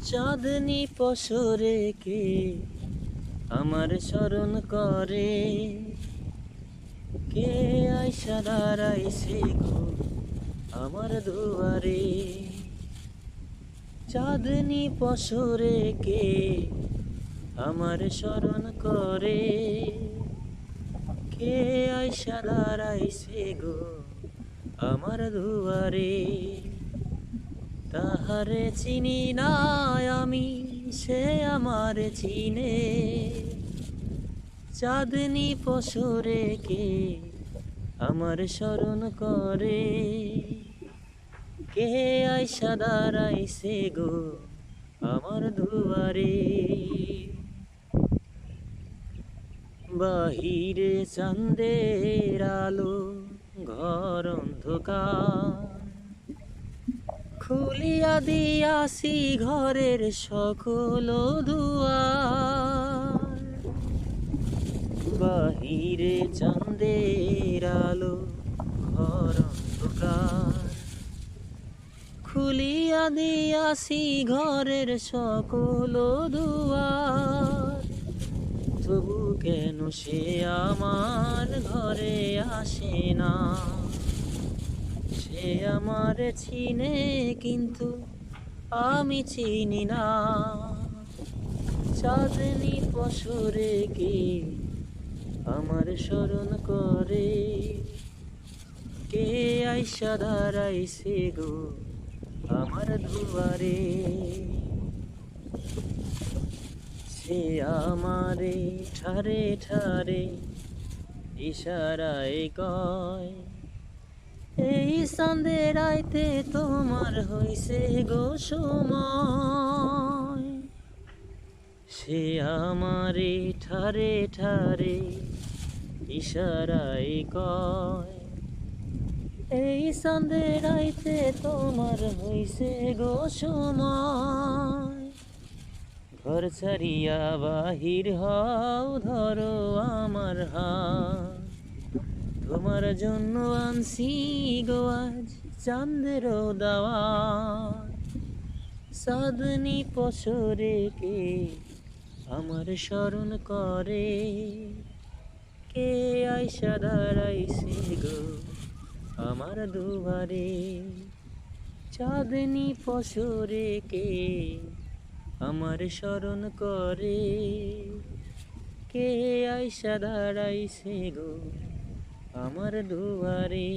চাঁদনি পসরে কে আমার স্মরণ করে, কে আইসা দাঁড়াইছে গো আমার দুয়ারে। চাঁদনি পসরে কে আমার স্মরণ করে, কে আইসা দাঁড়াইছে গো আমার দুয়ারে। তাহারে চিনি না আমি, সে আমারে চিনে। চাঁদনি পসরে কে আমার স্মরণ করে, কে আইসা দাঁড়াইছে গো আমার দুয়ারে। বাহিরে চাঁদের আলো, ঘর অন্ধকার, খুলিয়া দিয়াছি ঘরের সকল দুয়ার। বাহিরে চাঁদের আলো, ঘর অন্ধকার, খুলিয়া দিয়াছি ঘরের সকল দুয়ার। তবু কেন সে আমার ঘরে আসে না? সে আমার চিনে কিন্তু আমি চিনি না। চাঁদনি পসরে কে আমার স্মরণ করে, কে আইসা দাঁড়াইছে গো আমার দুয়ারে। সে আমারে ঠারে ঠারে ইশারায় কয়, এই চাঁদের আইতে তোমার হইছে গো সময়। সে আমারে ঠারে ঠারে ইশারায় কয়, এই চাঁদের আইতে তোমার হইছে গো সময়। ঘর ছাড়িয়া বাহির হও, ধরো আমার হাত, তোমার জন্য আনছি গো আজ চাঁদের দাওয়াত। চাঁদনি পসরে কে আমার স্মরণ করে, কে আইসা দাঁড়াইছে গো আমার দুয়ারে। চাঁদনি পসরে কে আমার স্মরণ করে, কে আইসা দাঁড়াইছে গো আমার দুয়ারে।